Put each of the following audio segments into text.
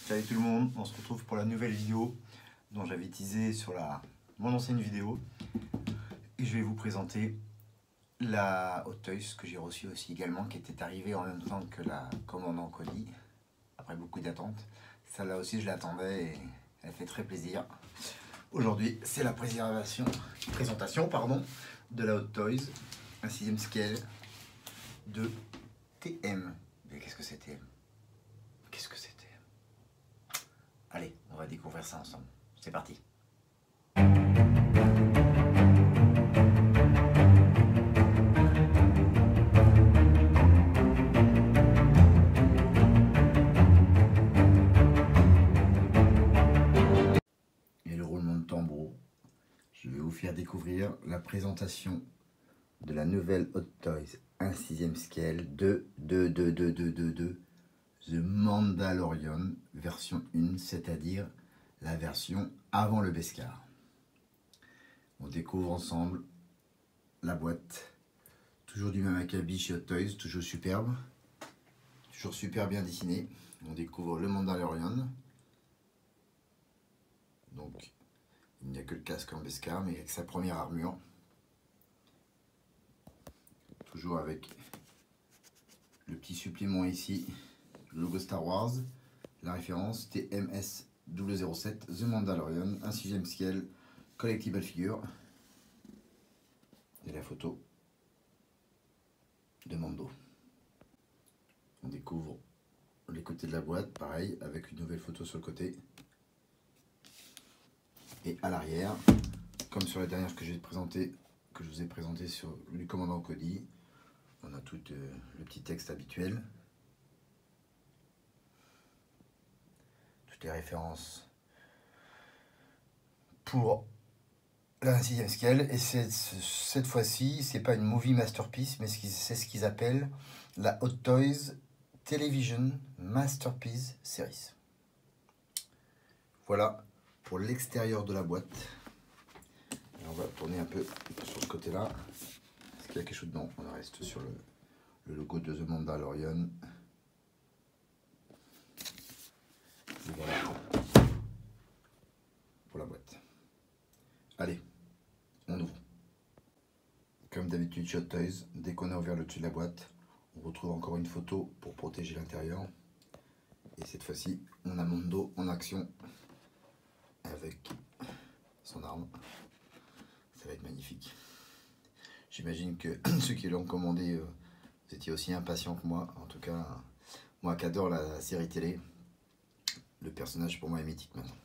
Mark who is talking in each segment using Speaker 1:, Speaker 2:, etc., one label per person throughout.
Speaker 1: Salut tout le monde, on se retrouve pour la nouvelle vidéo dont j'avais teasé sur mon ancienne vidéo. Et je vais vous présenter la Hot Toys que j'ai reçue aussi également, qui était arrivée en même temps que la commande en colis, après beaucoup d'attentes. Celle-là aussi je l'attendais et elle fait très plaisir. Aujourd'hui c'est la présentation de la Hot Toys, un 6ème scale de TM. Mais qu'est-ce que c'est TM? Qu'est-ce que c'est TM? Allez, on va découvrir ça ensemble. C'est parti. Et le roulement de tambour. Je vais vous faire découvrir la présentation de la nouvelle Hot Toys, un 6ème scale de The Mandalorian version 1, c'est-à-dire la version avant le Beskar. On découvre ensemble la boîte, toujours du même acabit chez Hot Toys, toujours superbe, toujours super bien dessiné. On découvre le Mandalorian, donc il n'y a que le casque en Beskar, mais avec sa première armure, toujours avec le petit supplément ici, le logo Star Wars, la référence TMS 007 The Mandalorian, un 6ème scale collectible figure, et la photo de Mando. On découvre les côtés de la boîte, pareil, avec une nouvelle photo sur le côté. Et à l'arrière, comme sur la dernière que je vous ai présenté sur le commandant Cody, on a tout le petit texte habituel. Toutes les références pour la 6ème scale. Et cette fois-ci, c'est pas une movie masterpiece, mais c'est ce qu'ils appellent la Hot Toys Television Masterpiece Series. Voilà pour l'extérieur de la boîte. Et on va tourner un peu sur ce côté-là. Est-ce qu'il y a quelque chose dedans? On reste sur le logo de The Mandalorian. Et voilà pour la boîte. Allez, on ouvre. Comme d'habitude chez Hot Toys, dès qu'on a ouvert le dessus de la boîte, on retrouve encore une photo pour protéger l'intérieur. Et cette fois-ci, on a Mando en action avec son arme. Ça va être magnifique. J'imagine que ceux qui l'ont commandé, vous étiez aussi impatients que moi. En tout cas, moi qui adore la série télé, le personnage pour moi est mythique maintenant.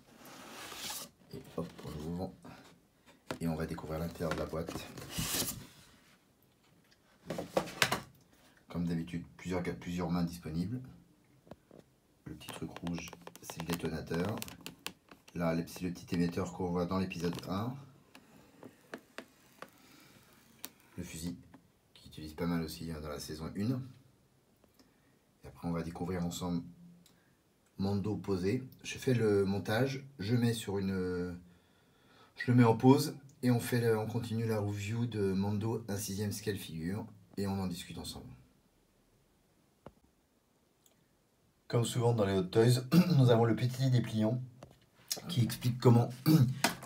Speaker 1: Et hop, on ouvre. Et on va découvrir l'intérieur de la boîte. Comme d'habitude, plusieurs mains disponibles. Le petit truc rouge, c'est le détonateur. Là, c'est le petit émetteur qu'on voit dans l'épisode 1. Le fusil, qui utilise pas mal aussi dans la saison 1. Et après, on va découvrir ensemble Mando posé. Je fais le montage, je le mets en pause et on continue la review de Mando, un 6ème scale figure, et on en discute ensemble. Comme souvent dans les Hot Toys, nous avons le petit dépliant qui explique comment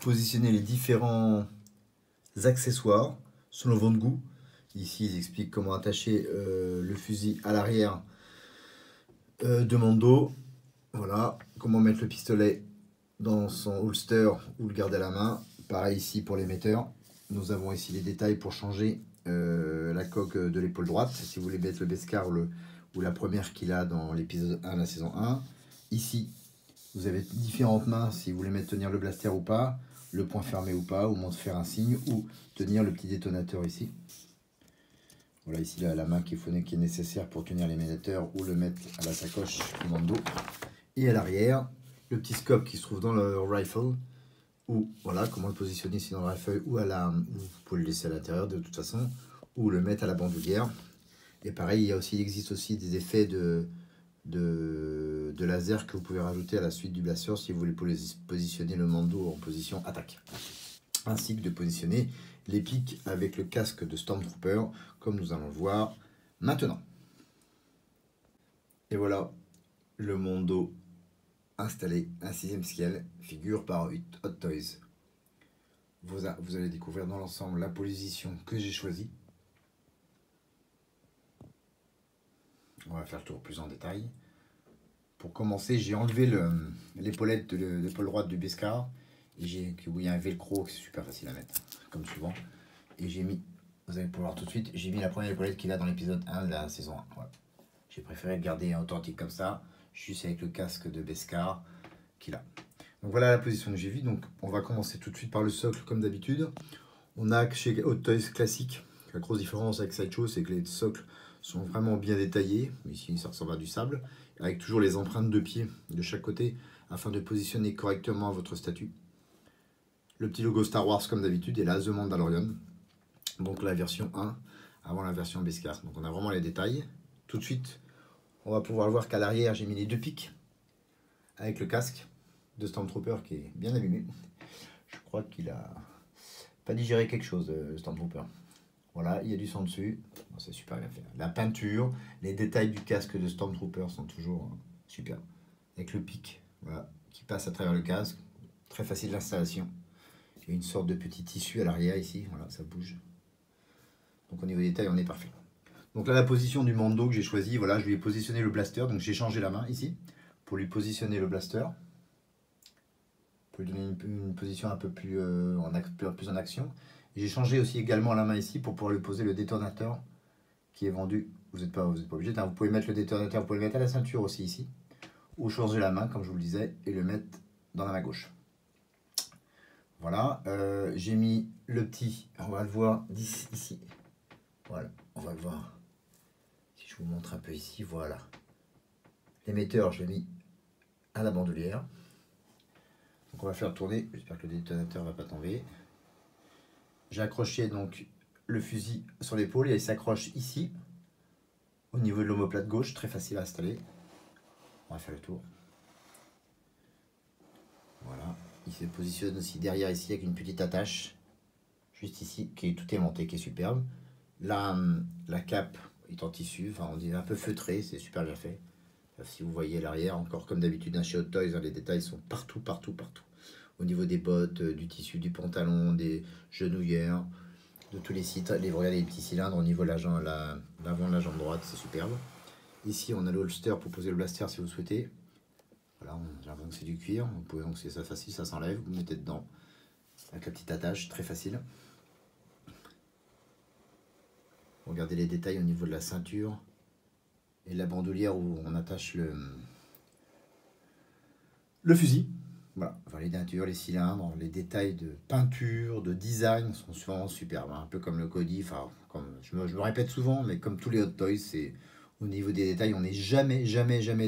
Speaker 1: positionner les différents accessoires selon votre goût. Ici, ils expliquent comment attacher le fusil à l'arrière de Mando. Voilà, comment mettre le pistolet dans son holster ou le garder à la main. Pareil ici pour l'émetteur. Nous avons ici les détails pour changer la coque de l'épaule droite. Si vous voulez mettre le Beskar ou la première qu'il a dans l'épisode 1 de la saison 1. Ici, vous avez différentes mains si vous voulez tenir le blaster ou pas, le poing fermé ou pas, ou faire un signe, ou tenir le petit détonateur ici. Voilà ici la main qui est nécessaire pour tenir l'émetteur ou le mettre à la sacoche commando. Et à l'arrière, le petit scope qui se trouve dans le rifle, ou voilà comment le positionner ici dans le rifle, ou vous pouvez le laisser à l'intérieur de toute façon, ou le mettre à la bandoulière. Et pareil, il existe aussi des effets de laser que vous pouvez rajouter à la suite du blaster si vous voulez positionner le Mando en position attaque. Ainsi que de positionner les pics avec le casque de Stormtrooper, comme nous allons le voir maintenant. Et voilà le Mando, installer un 6e scale figure par Hot Toys. Vous allez découvrir dans l'ensemble la position que j'ai choisie. On va faire le tour plus en détail. Pour commencer, j'ai enlevé l'épaulette de l'épaule droite du Beskar. Où il y a un velcro, c'est super facile à mettre, comme souvent. Et j'ai mis, vous allez pouvoir voir tout de suite, j'ai mis la première épaulette qu'il a dans l'épisode 1 de la saison 1. Voilà. J'ai préféré le garder authentique comme ça, juste avec le casque de Beskar qu'il a. Donc voilà la position que j'ai vue. Donc on va commencer tout de suite par le socle comme d'habitude. On a chez Hot Toys classique, la grosse différence avec Sideshow, c'est que les socles sont vraiment bien détaillés. Ici ça ressemble à du sable, avec toujours les empreintes de pied de chaque côté afin de positionner correctement votre statue. Le petit logo Star Wars comme d'habitude et là The Mandalorian. Donc la version 1 avant la version Beskar. Donc on a vraiment les détails. Tout de suite, on va pouvoir voir qu'à l'arrière j'ai mis les deux pics avec le casque de Stormtrooper qui est bien abîmé. Je crois qu'il a pas digéré quelque chose, Stormtrooper. Voilà, il y a du sang dessus. C'est super bien fait. La peinture, les détails du casque de Stormtrooper sont toujours super. Avec le pic, voilà, qui passe à travers le casque. Très facile d'installation. Il y a une sorte de petit tissu à l'arrière ici. Voilà, ça bouge. Donc au niveau des détails, on est parfait. Donc là, la position du Mando que j'ai choisi, voilà, je lui ai positionné le blaster. Donc j'ai changé la main ici pour lui positionner le blaster. Pour lui donner une position un peu plus, plus en action. J'ai changé aussi également la main ici pour pouvoir lui poser le détonateur qui est vendu. Vous n'êtes pas obligé, hein, vous pouvez mettre le détonateur, vous pouvez le mettre à la ceinture aussi ici. Ou changer la main, comme je vous le disais, et le mettre dans la main gauche. Voilà, j'ai mis le petit, on va le voir ici. Voilà, on va le voir. Si je vous montre un peu ici, voilà. L'émetteur, je l'ai mis à la bandoulière. Donc on va faire tourner, j'espère que le détonateur ne va pas tomber. J'ai accroché donc le fusil sur l'épaule et il s'accroche ici, au niveau de l'omoplate gauche, très facile à installer. On va faire le tour. Voilà, il se positionne aussi derrière ici avec une petite attache, juste ici, tout est monté, qui est superbe. Là, la cape est en tissu, enfin on dit un peu feutré, c'est super bien fait. Si vous voyez l'arrière, encore comme d'habitude chez Hot Toys, les détails sont partout. Au niveau des bottes, du tissu du pantalon, des genouillères, de tous les sites. Regardez les petits cylindres au niveau de l'avant de la jambe droite, c'est superbe. Ici, on a l'holster pour poser le blaster si vous souhaitez. Voilà, j'ai l'impression que c'est du cuir. Vous pouvez donc, c'est ça facile, ça s'enlève. Vous mettez dedans avec la petite attache, très facile. Regardez les détails au niveau de la ceinture et la bandoulière où on attache le fusil. Voilà, enfin, les teintures, les cylindres, les détails de peinture, de design sont souvent superbes, hein. Un peu comme le Cody, enfin, je me répète souvent, mais comme tous les Hot Toys, c'est au niveau des détails, on n'est jamais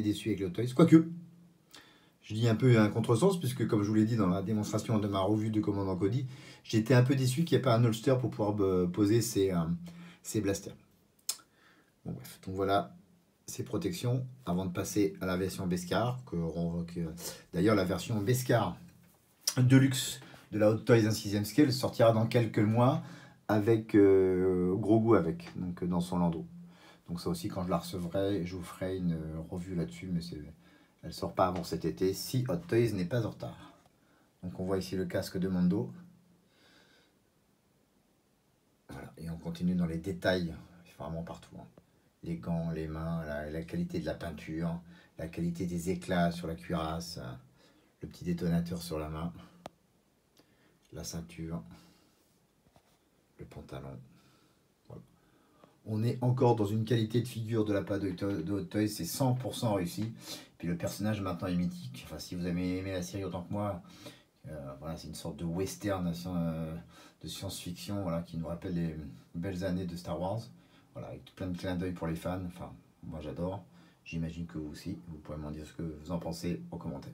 Speaker 1: déçu avec les Hot Toys. Quoique, je dis un peu un contresens, puisque comme je vous l'ai dit dans la démonstration de ma revue de commandant Cody, j'étais un peu déçu qu'il n'y ait pas un holster pour pouvoir poser ses blasters. Bon bref, donc voilà ces protections avant de passer à la version Beskar. D'ailleurs, la version Beskar Deluxe de la Hot Toys 1 6e scale sortira dans quelques mois avec Grogu donc dans son landau. Donc ça aussi, quand je la recevrai, je vous ferai une revue là-dessus, mais elle ne sort pas avant cet été si Hot Toys n'est pas en retard. Donc on voit ici le casque de Mando. Voilà, et on continue dans les détails, vraiment partout, hein. Les gants, les mains, la qualité de la peinture, la qualité des éclats sur la cuirasse, le petit détonateur sur la main, la ceinture, le pantalon. Voilà. On est encore dans une qualité de figure de la part de Hot Toys, c'est 100% réussi. Puis le personnage maintenant est mythique. Enfin, si vous avez aimé la série autant que moi, voilà, c'est une sorte de western de science-fiction, voilà, qui nous rappelle les belles années de Star Wars. Voilà, avec plein de clins d'œil pour les fans. Enfin, moi j'adore. J'imagine que vous aussi. Vous pouvez m'en dire ce que vous en pensez en commentaire.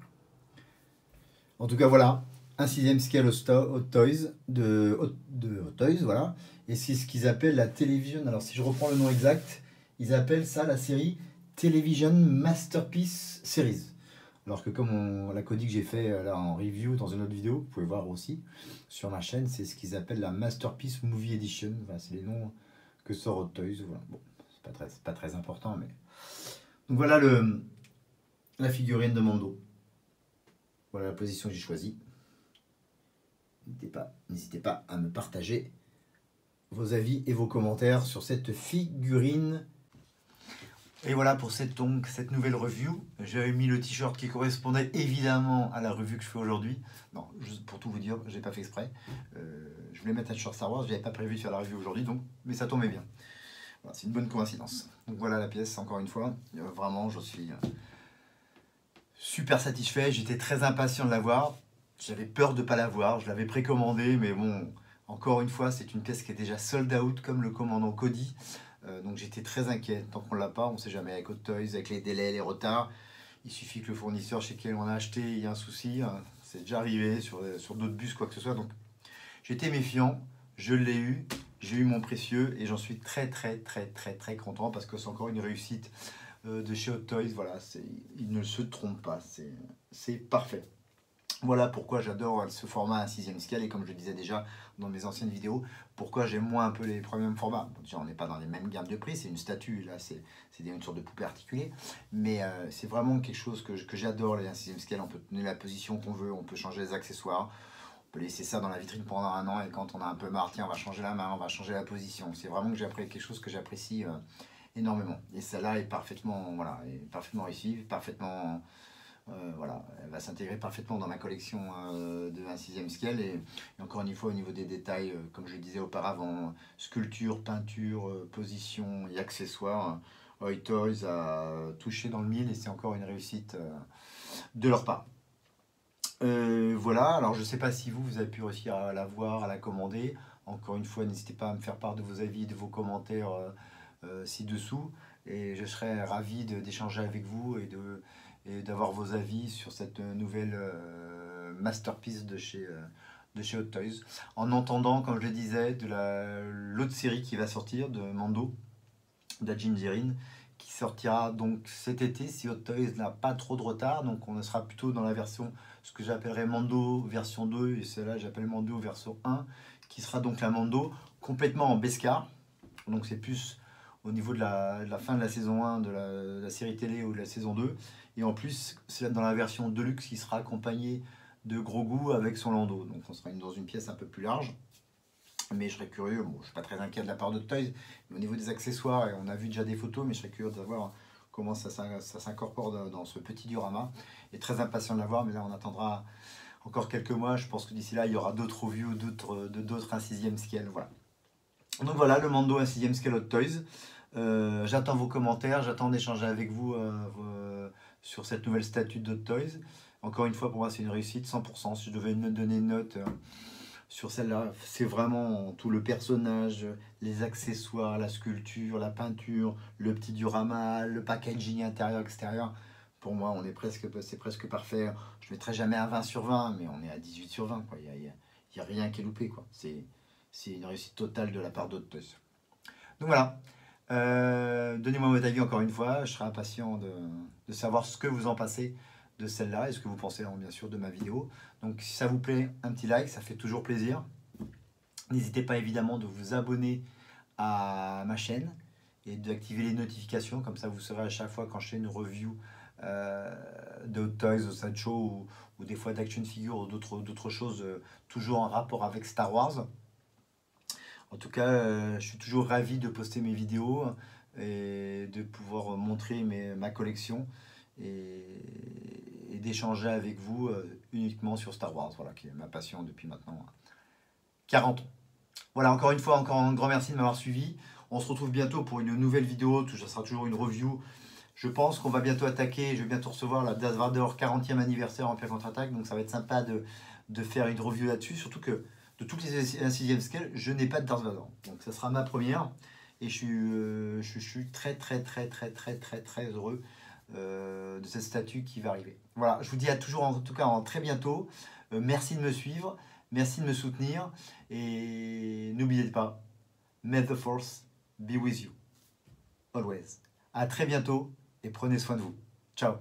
Speaker 1: En tout cas, voilà. Un 6e scale Hot Toys de Hot Toys, voilà. Et c'est ce qu'ils appellent la Television. Alors, si je reprends le nom exact, ils appellent ça la série Television Masterpiece Series. Alors que comme la Cody que j'ai fait là en review dans une autre vidéo, vous pouvez voir aussi sur ma chaîne, c'est ce qu'ils appellent la Masterpiece Movie Edition. Enfin, c'est les noms que sort Hot Toys. Voilà. Bon, c'est pas très important, mais donc voilà la figurine de Mando. Voilà la position que j'ai choisie. N'hésitez pas à me partager vos avis et vos commentaires sur cette figurine. Et voilà pour cette nouvelle review. J'avais mis le t-shirt qui correspondait évidemment à la review que je fais aujourd'hui. Non, juste pour tout vous dire, j'ai pas fait exprès. Je voulais mettre un t-shirt Star Wars, j'avais pas prévu de faire la review aujourd'hui, donc mais ça tombait bien. Voilà, c'est une bonne coïncidence. Donc voilà la pièce, encore une fois. Vraiment, je suis super satisfait. J'étais très impatient de l'avoir. J'avais peur de ne pas l'avoir. Je l'avais précommandé, mais bon, encore une fois, c'est une pièce qui est déjà sold out, comme le commandant Cody. Donc j'étais très inquiet. Tant qu'on ne l'a pas, on ne sait jamais avec Hot Toys, avec les délais, les retards. Il suffit que le fournisseur chez qui on a acheté, il y a un souci. C'est déjà arrivé sur d'autres bus, quoi que ce soit. Donc j'étais méfiant. Je l'ai eu. J'ai eu mon précieux et j'en suis très content parce que c'est encore une réussite de chez Hot Toys. Voilà, il ne se trompe pas. C'est parfait. Voilà pourquoi j'adore ce format à 6e scale et comme je le disais déjà dans mes anciennes vidéos, pourquoi j'aime moins un peu les premium formats. Bon, déjà, on n'est pas dans les mêmes gammes de prix, c'est une statue, là c'est une sorte de poupée articulée, mais c'est vraiment quelque chose que j'adore, les 6e scale. On peut tenir la position qu'on veut, on peut changer les accessoires, on peut laisser ça dans la vitrine pendant un an et quand on a un peu marre, tiens, on va changer la main, on va changer la position. C'est vraiment quelque chose que j'apprécie énormément. Et celle-là est parfaitement, voilà, réussie, parfaitement... voilà, elle va s'intégrer parfaitement dans ma collection de 1/6e scale et encore une fois au niveau des détails, comme je le disais auparavant, sculpture, peinture, position et accessoires, Hot Toys a touché dans le mille et c'est encore une réussite de leur part. Voilà, alors je ne sais pas si vous avez pu réussir à la voir, à la commander. Encore une fois, n'hésitez pas à me faire part de vos avis, de vos commentaires ci-dessous et je serais ravi d'échanger avec vous et d'avoir vos avis sur cette nouvelle masterpiece de chez Hot Toys. En entendant, comme je le disais, de l'autre série qui va sortir, de Mando, d'Ajinjirin, qui sortira donc cet été si Hot Toys n'a pas trop de retard. Donc on sera plutôt dans la version, ce que j'appellerais Mando version 2, et celle-là j'appelle Mando version 1, qui sera donc la Mando complètement en Beskar. Donc c'est plus au niveau de la fin de la saison 1 de la série télé ou de la saison 2. Et en plus, c'est dans la version Deluxe qui sera accompagné de Grogu avec son landau. Donc on sera dans une pièce un peu plus large. Mais je serais curieux, bon, je ne suis pas très inquiet de la part de Toys, mais au niveau des accessoires, et on a vu déjà des photos, mais je serais curieux de savoir comment ça s'incorpore dans ce petit diorama. Et très impatient de l'avoir, mais là on attendra encore quelques mois. Je pense que d'ici là, il y aura d'autres reviews, d'autres 1/6e scale. Voilà. Donc voilà, le Mando 1/6e scale Hot Toys. J'attends vos commentaires, j'attends d'échanger avec vous sur cette nouvelle statue de Hot Toys. Encore une fois, pour moi, c'est une réussite 100%. Si je devais me donner une note sur celle-là, c'est vraiment tout le personnage, les accessoires, la sculpture, la peinture, le petit diorama, le packaging intérieur-extérieur. Pour moi, c'est presque parfait. Je ne mettrai jamais un 20 sur 20, mais on est à 18 sur 20. Quoi. Il n'y a rien qui est loupé. C'est une réussite totale de la part d'Hot Toys. Donc voilà. Donnez-moi votre avis encore une fois, je serai impatient de savoir ce que vous en pensez de celle-là et ce que vous pensez bien sûr de ma vidéo. Donc si ça vous plaît, un petit like, ça fait toujours plaisir. N'hésitez pas évidemment de vous abonner à ma chaîne et d'activer les notifications, comme ça vous saurez à chaque fois quand je fais une review de Hot Toys, de Sideshow ou des fois d'Action Figure ou d'autres choses toujours en rapport avec Star Wars. En tout cas, je suis toujours ravi de poster mes vidéos et de pouvoir montrer ma collection et d'échanger avec vous uniquement sur Star Wars, voilà, qui est ma passion depuis maintenant 40 ans. Voilà, encore une fois, encore un grand merci de m'avoir suivi. On se retrouve bientôt pour une nouvelle vidéo, ça sera toujours une review. Je pense qu'on va bientôt attaquer, je vais bientôt recevoir la Darth Vader 40e anniversaire en Empire Contre-Attaque, donc ça va être sympa de faire une review là-dessus, surtout que de toutes les 1/6e scale, je n'ai pas de Darth Vader. Donc ça sera ma première. Et je suis très heureux de cette statue qui va arriver. Voilà, je vous dis en tout cas très bientôt. Merci de me suivre, merci de me soutenir. Et n'oubliez pas, may the force be with you. Always. À très bientôt et prenez soin de vous. Ciao.